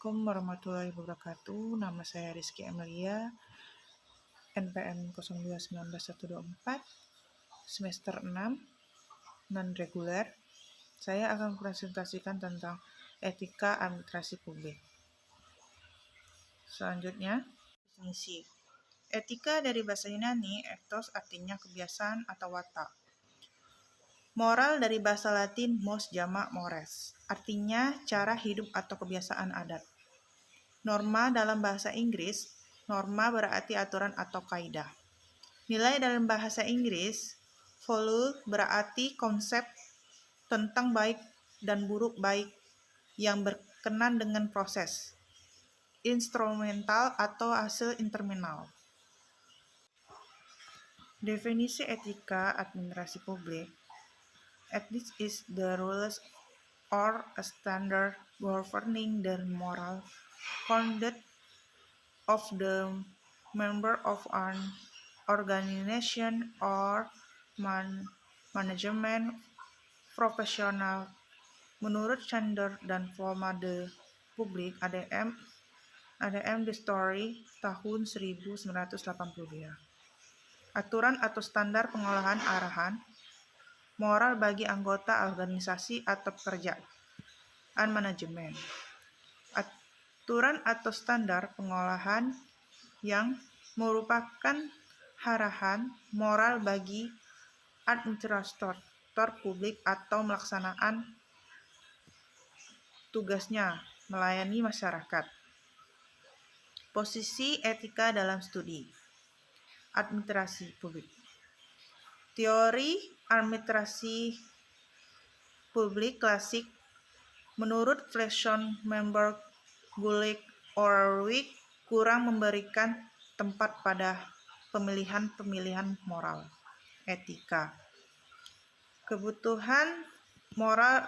Assalamualaikum warahmatullahi wabarakatuh. Nama saya Rizky Amelia, NPM 02191124, semester 6, non-reguler. Saya akan presentasikan tentang etika administrasi publik. Selanjutnya, definisi. Etika dari bahasa Yunani, ethos artinya kebiasaan atau watak. Moral dari bahasa Latin mos jamak mores, artinya cara hidup atau kebiasaan adat. Norma dalam bahasa Inggris, norma berarti aturan atau kaidah. Nilai dalam bahasa Inggris, value berarti konsep tentang baik dan buruk baik yang berkenan dengan proses. Instrumental atau hasil interminal. Definisi etika administrasi publik. Ethics is the rules or a standard governing the moral conduct of the member of an organization or management profesional menurut standar dan formade publik ADM The Story tahun 1982. Aturan atau standar pengolahan arahan moral bagi anggota organisasi atau pekerjaan manajemen. Aturan atau standar pengolahan yang merupakan arahan moral bagi administrator publik atau melaksanaan tugasnya melayani masyarakat. Posisi etika dalam studi administrasi publik. Teori administrasi publik klasik menurut Fleishman-Member, Gulick, Orwig kurang memberikan tempat pada pemilihan moral, etika. Kebutuhan moral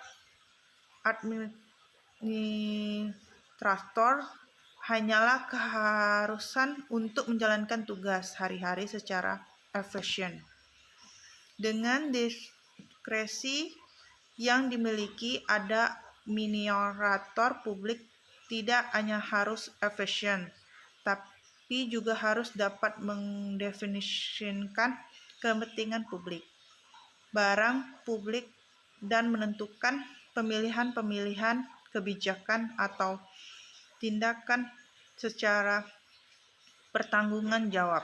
administrator hanyalah keharusan untuk menjalankan tugas hari-hari secara efisien. Dengan diskresi yang dimiliki administrator publik tidak hanya harus efisien, tapi juga harus dapat mendefinisikan kepentingan publik, barang publik, dan menentukan pemilihan kebijakan atau tindakan secara bertanggung jawab.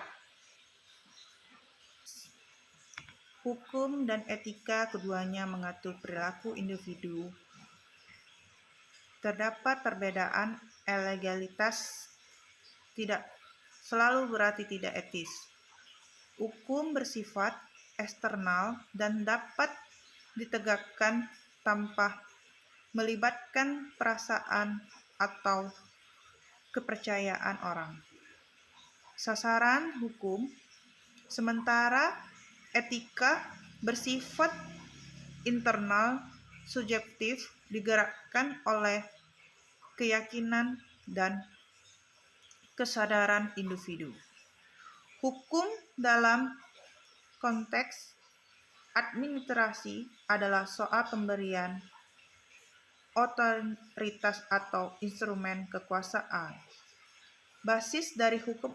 Hukum dan etika keduanya mengatur perilaku individu. Terdapat perbedaan legalitas tidak selalu berarti tidak etis. Hukum bersifat eksternal dan dapat ditegakkan tanpa melibatkan perasaan atau kepercayaan orang. Sasaran hukum, sementara etika bersifat internal, subjektif, digerakkan oleh keyakinan dan kesadaran individu. Hukum dalam konteks administrasi adalah soal pemberian otoritas atau instrumen kekuasaan. Basis dari hukum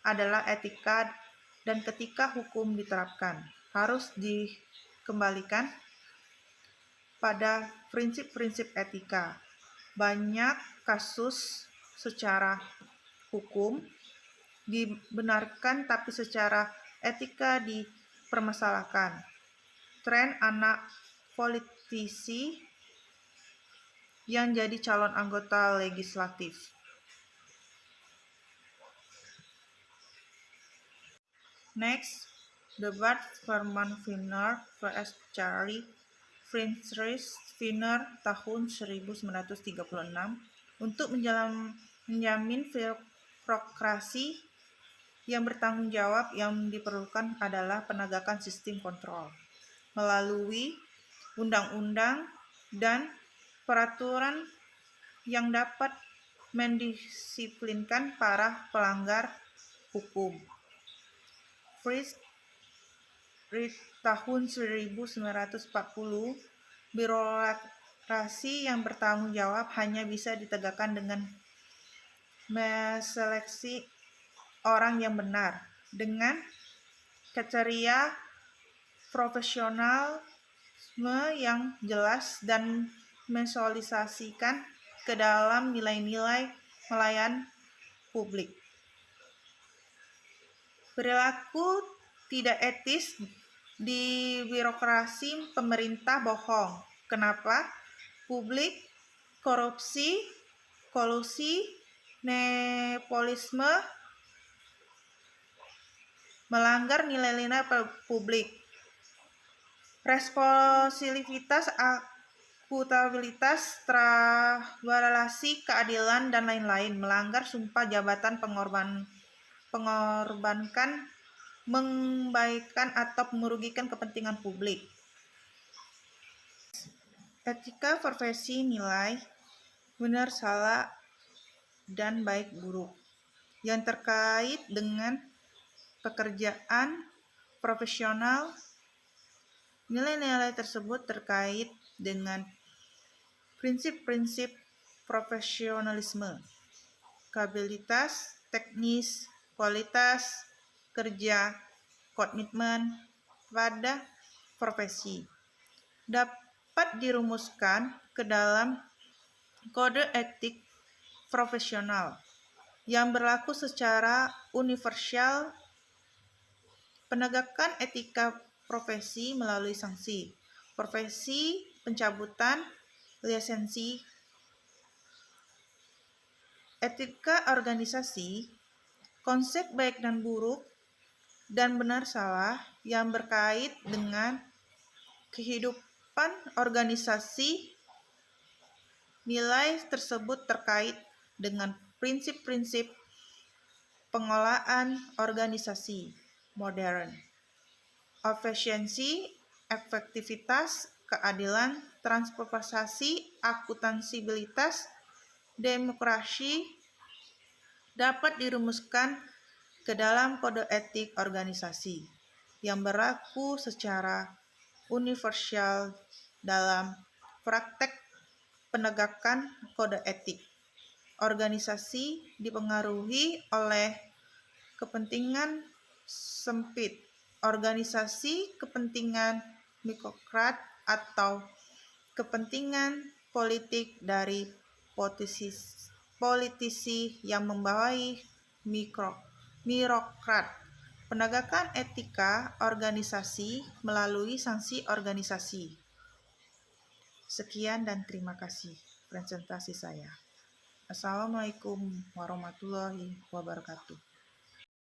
adalah etika, dan ketika hukum diterapkan harus dikembalikan pada prinsip-prinsip etika. Banyak kasus secara hukum dibenarkan tapi secara etika dipermasalahkan. Tren anak politisi yang jadi calon anggota legislatif. Next, debat Herman Wiener vs. Charlie Friedrich Wiener tahun 1936 untuk menjamin birokrasi yang bertanggung jawab. Yang diperlukan adalah penegakan sistem kontrol melalui undang-undang dan peraturan yang dapat mendisiplinkan para pelanggar hukum. Friedrich tahun 1940, Birokrasi yang bertanggung jawab hanya bisa ditegakkan dengan meseleksi orang yang benar, dengan kriteria profesionalisme yang jelas dan mensosialisasikan ke dalam nilai-nilai melayani publik. Perilaku tidak etis di birokrasi pemerintah bohong. Kenapa? Publik, korupsi, kolusi, nepotisme, melanggar nilai-nilai publik. Responsivitas, akuntabilitas, transparansi, keadilan, dan lain-lain. Melanggar sumpah jabatan, pengorbankan, membaikan atau merugikan kepentingan publik. Etika profesi nilai benar, salah, dan baik buruk yang terkait dengan pekerjaan profesional. Nilai-nilai tersebut terkait dengan prinsip-prinsip profesionalisme, kapabilitas, teknis, kualitas kerja, komitmen pada profesi. Dapat dirumuskan ke dalam kode etik profesional yang berlaku secara universal. Penegakan etika profesi melalui sanksi, profesi, pencabutan lisensi. Etika organisasi, konsep baik dan buruk dan benar salah yang berkait dengan kehidupan organisasi. Nilai tersebut terkait dengan prinsip-prinsip pengelolaan organisasi modern, efisiensi, efektivitas, keadilan, transparansi, akuntabilitas, demokrasi. Dapat dirumuskan ke dalam kode etik organisasi yang berlaku secara universal. Dalam praktek penegakan kode etik organisasi dipengaruhi oleh kepentingan sempit organisasi, kepentingan birokrat, atau kepentingan politik dari politisi yang membawahi birokrat. Penegakan etika organisasi melalui sanksi organisasi. Sekian dan terima kasih presentasi saya. Assalamualaikum warahmatullahi wabarakatuh.